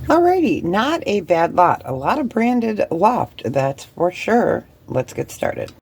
Alrighty, not a bad lot. A lot of branded loft, that's for sure. Let's get started.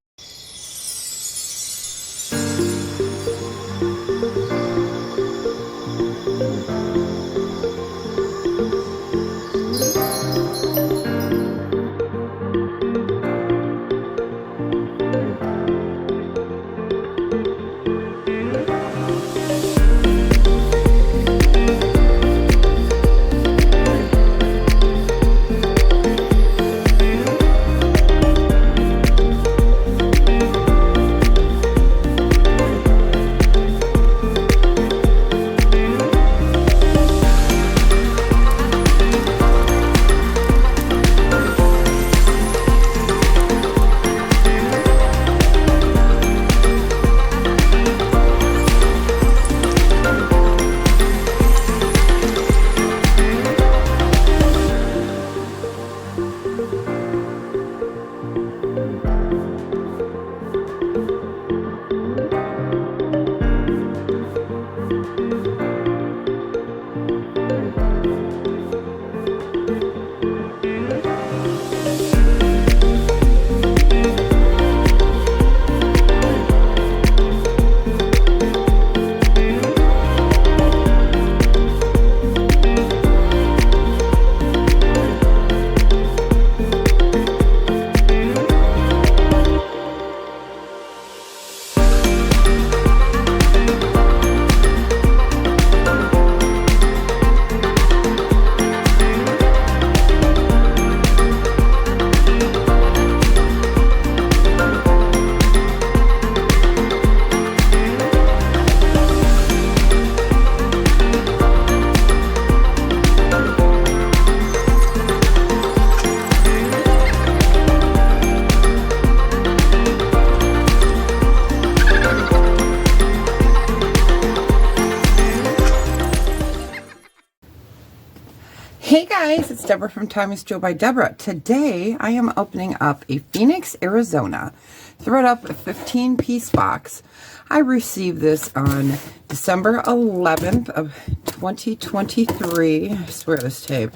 Hey guys, it's Deborah from Time is Joe by Deborah. Today I am opening up a Phoenix, Arizona ThredUP 15-piece box. I received this on December 11th of 2023. I swear this tape.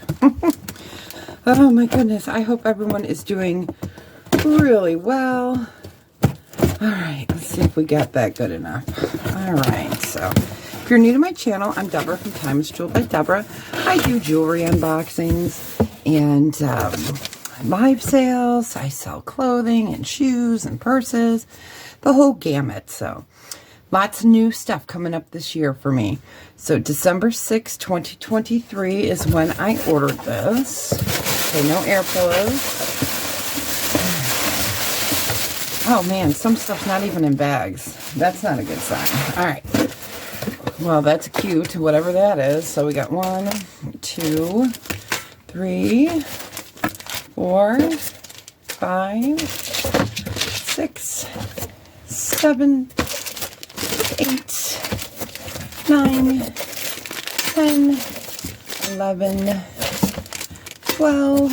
Oh my goodness, I hope everyone is doing really well. Alright, let's see if we got that good enough. Alright, so if you're new to my channel, I'm Deborah from Time is Joe by Deborah. I do jewelry unboxings and live sales. I sell clothing and shoes and purses, the whole gamut. So lots of new stuff coming up this year for me. So December 6, 2023 is when I ordered this. Okay, no air pillows. Oh man, some stuff's not even in bags. That's not a good sign. All right. Well, that's cute, whatever that is. So we got 1, 2, 3, 4, 5, 6, 7, 8, 9, 10, 11, 12,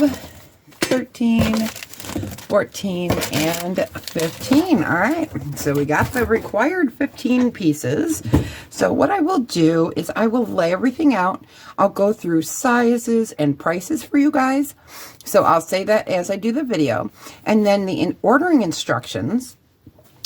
13, 14, and 15. All right, so we got the required 15 pieces. So what I will do is I will lay everything out. I'll go through sizes and prices for you guys. So I'll say that as I do the video. And then the ordering instructions,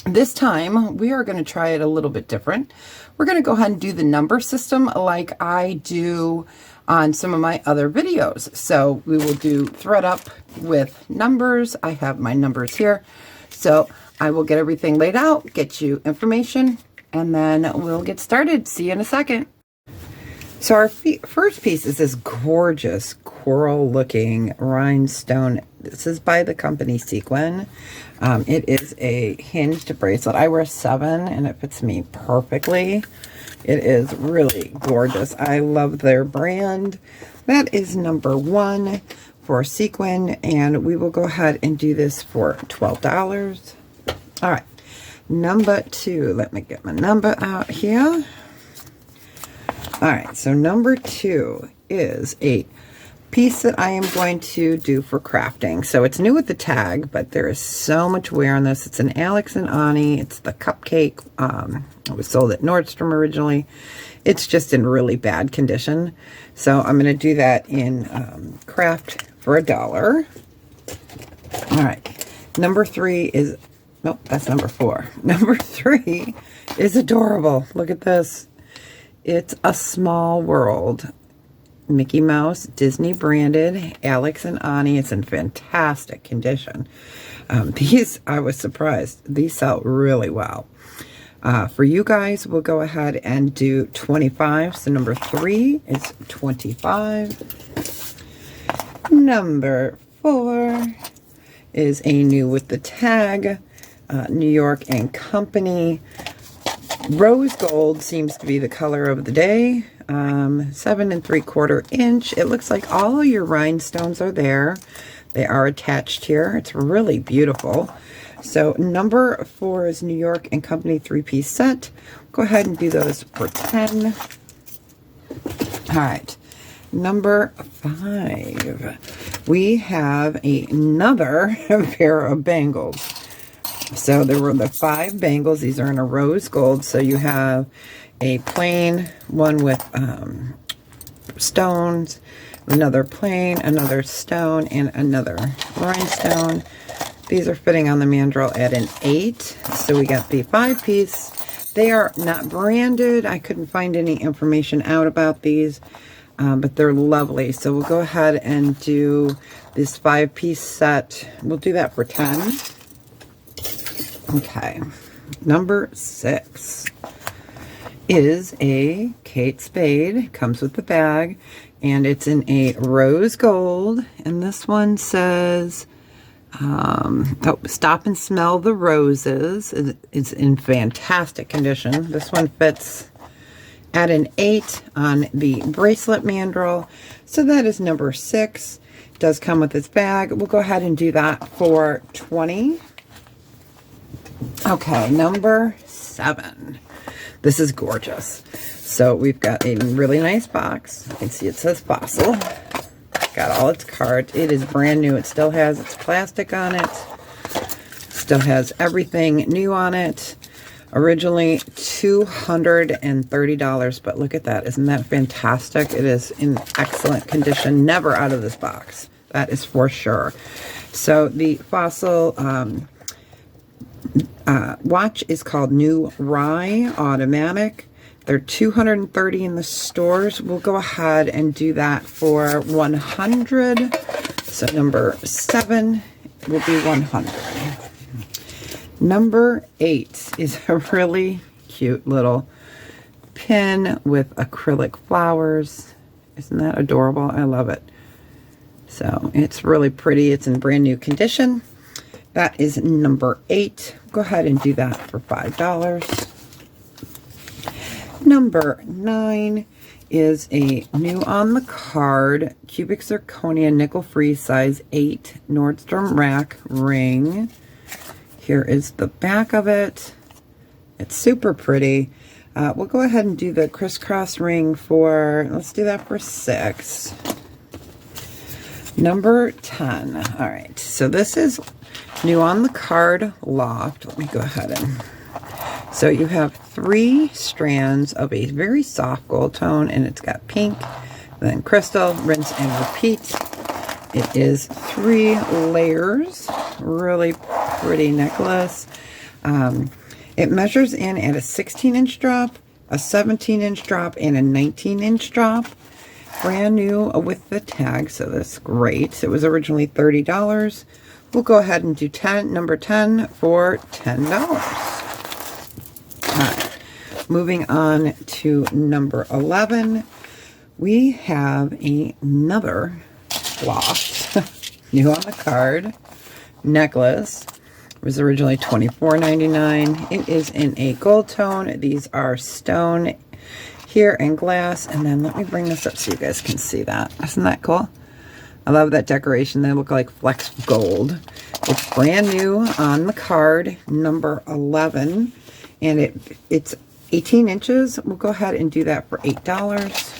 this time we are going to try it a little bit different. We're going to go ahead and do the number system like I do on some of my other videos. So we will do ThredUP with numbers. I have my numbers here. So I will get everything laid out, get you information, and then we'll get started. See you in a second. So our first piece is this gorgeous coral looking rhinestone. This is by the company Sequin. It is a hinged bracelet. I wear a 7 and it fits me perfectly. It is really gorgeous. I love their brand. That is number 1 for Sequin, and we will go ahead and do this for $12. All right, number 2. Let me get my number out here. All right, so number 2 is a piece that I am going to do for crafting. So it's new with the tag, but there is so much wear on this. It's an Alex and Ani. It's the cupcake. It was sold at Nordstrom originally. It's just in really bad condition. So I'm going to do that in craft for $1. All right. Number 3 is, nope, that's number 4. Number 3 is adorable. Look at this. It's A Small World. Mickey Mouse, Disney branded, Alex and Ani. It's in fantastic condition. These, I was surprised. These sell really well. For you guys, we'll go ahead and do 25. So number 3 is 25. Number 4 is a new with the tag, New York and Company. Rose gold seems to be the color of the day. 7 3/4 inch. It looks like all of your rhinestones are there. They are attached here. It's really beautiful. So number 4 is New York and Company 3-piece set. Go ahead and do those for 10. All right. Number 5. We have another pair of bangles. So there were the 5 bangles. These are in a rose gold. So you have a plain one with stones, another plain, another stone, and another rhinestone. These are fitting on the mandrel at an 8. So we got the 5-piece. They are not branded. I couldn't find any information out about these, but they're lovely. So we'll go ahead and do this 5-piece set. We'll do that for 10. Okay. Number 6 is a Kate Spade. Comes with the bag, and it's in a rose gold. And this one says, stop and smell the roses. It's in fantastic condition. This one fits at an 8 on the bracelet mandrel. So that is number 6. It does come with its bag. We'll go ahead and do that for 20. Okay, number 7. This is gorgeous. So we've got a really nice box. You can see it says Fossil. Got all its cards. It is brand new. It still has its plastic on it. Still has everything new on it. Originally $230, but look at that. Isn't that fantastic? It is in excellent condition. Never out of this box. That is for sure. So the Fossil watch is called New Rye Automatic. They're $230 in the stores. We'll go ahead and do that for 100. So number 7 will be 100. Number 8 is a really cute little pin with acrylic flowers. Isn't that adorable? I love it. So it's really pretty. It's in brand new condition. That is number 8. Go ahead and do that for $5. Number 9 is a new on the card cubic zirconia nickel-free size 8 Nordstrom rack ring. Here is the back of it. It's super pretty. We'll go ahead and do the crisscross ring for, let's do that for 6. Number 10. All right, so this is new on the card loft. Let me go ahead and, so you have 3 strands of a very soft gold tone, and it's got pink, then crystal, rinse and repeat. It is 3 layers, really pretty necklace. It measures in at a 16-inch drop, a 17-inch drop, and a 19-inch drop. Brand new with the tag, so that's great. It was originally $30. We'll go ahead and do number 10 for $10. All right. Moving on to number 11, we have another loft, new on the card, necklace. It was originally $24.99. It is in a gold tone. These are stone here and glass. And then let me bring this up so you guys can see that. Isn't that cool? I love that decoration. They look like flex gold. It's brand new on the card, number 11. And it's 18 inches. We'll go ahead and do that for $8.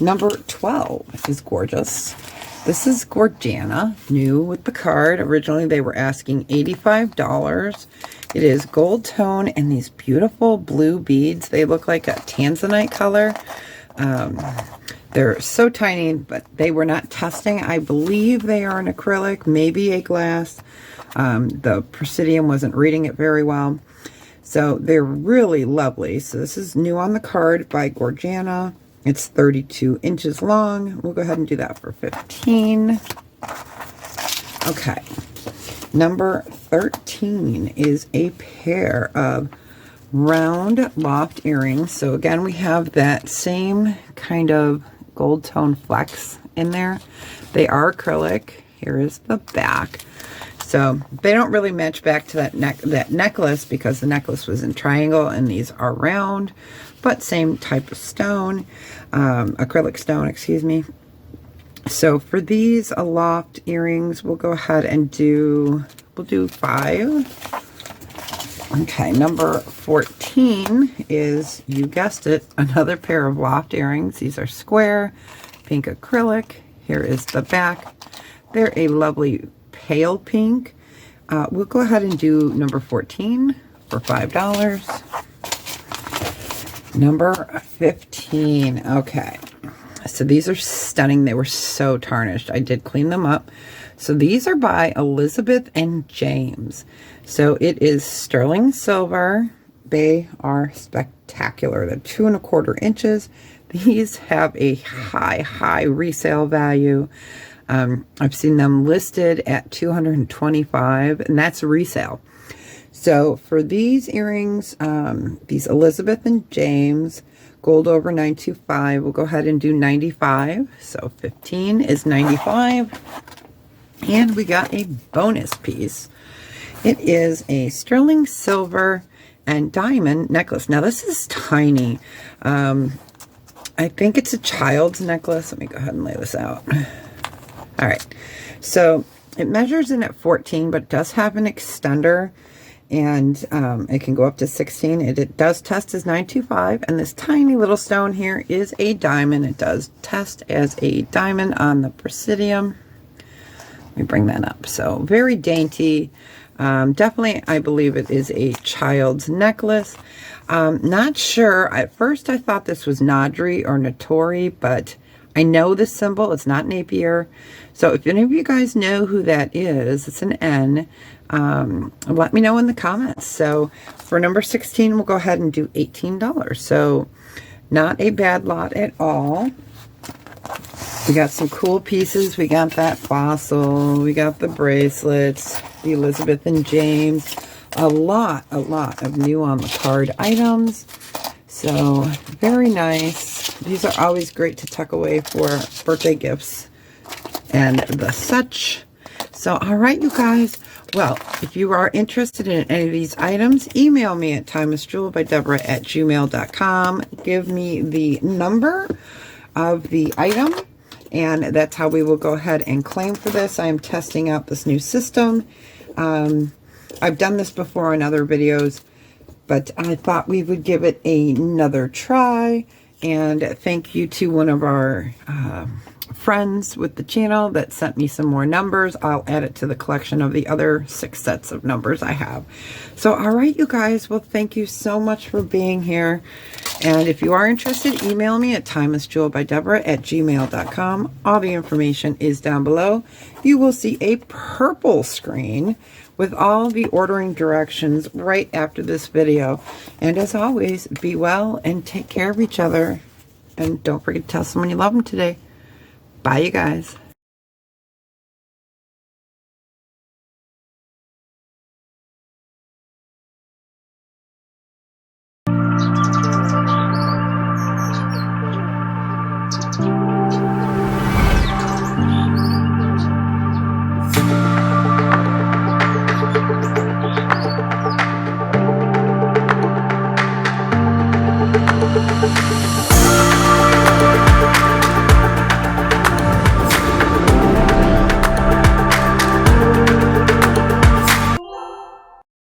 Number 12 is gorgeous. This is Gorgiana, new with the card. Originally they were asking $85. It is gold tone and these beautiful blue beads. They look like a tanzanite color. They're so tiny, but they were not testing. I believe they are an acrylic, maybe a glass. The Presidium wasn't reading it very well. So they're really lovely. So this is new on the card by Gorgiana. It's 32 inches long. We'll go ahead and do that for 15. Okay. Number 13 is a pair of round loft earrings. So again, we have that same kind of gold tone flex in there. They are acrylic. Here is the back. So they don't really match back to that necklace because the necklace was in triangle and these are round, but same type of stone, acrylic stone, excuse me. So for these aloft earrings, we'll go ahead and we'll do 5. Okay, number 14 is, you guessed it, another pair of loft earrings. These are square, pink acrylic. Here is the back. They're a lovely pale pink. We'll go ahead and do number 14 for $5. Number 15. Okay. So these are stunning. They were so tarnished. I did clean them up. So these are by Elizabeth and James. So it is sterling silver. They are spectacular. They're 2¼ inches. These have a high resale value. I've seen them listed at $225, and that's resale. So for these earrings, these Elizabeth and James, gold over 925, we'll go ahead and do 95. So 15 is 95. And we got a bonus piece. It is a sterling silver and diamond necklace. Now this is tiny. I think it's a child's necklace. Let me go ahead and lay this out. All right, so it measures in at 14, but it does have an extender, and it can go up to 16. It does test as 925, and this tiny little stone here is a diamond. It does test as a diamond on the Presidium. Let me bring that up. So very dainty. Definitely, I believe it is a child's necklace. Not sure. At first, I thought this was Nadri or Natori, but I know this symbol. It's not Napier. So if any of you guys know who that is, it's an N. Let me know in the comments. So for number 16, we'll go ahead and do $18. So not a bad lot at all. We got some cool pieces. We got that fossil. We got the bracelets, the Elizabeth and James. A lot of new on the card items. So very nice. These are always great to tuck away for birthday gifts and the such. So, all right, you guys. Well, if you are interested in any of these items, email me at timelessjewelbydeborah@gmail.com. Give me the number of the item, and that's how we will go ahead and claim for this. I am testing out this new system. I've done this before in other videos, but I thought we would give it another try. And thank you to one of our friends with the channel that sent me some more numbers. I'll add it to the collection of the other 6 sets of numbers I have. So, all right, you guys. Well, thank you so much for being here. And if you are interested, email me at timelessjewelbydeborah@gmail.com. All the information is down below. You will see a purple screen with all the ordering directions right after this video. And as always, be well and take care of each other. And don't forget to tell someone you love them today. Bye, you guys.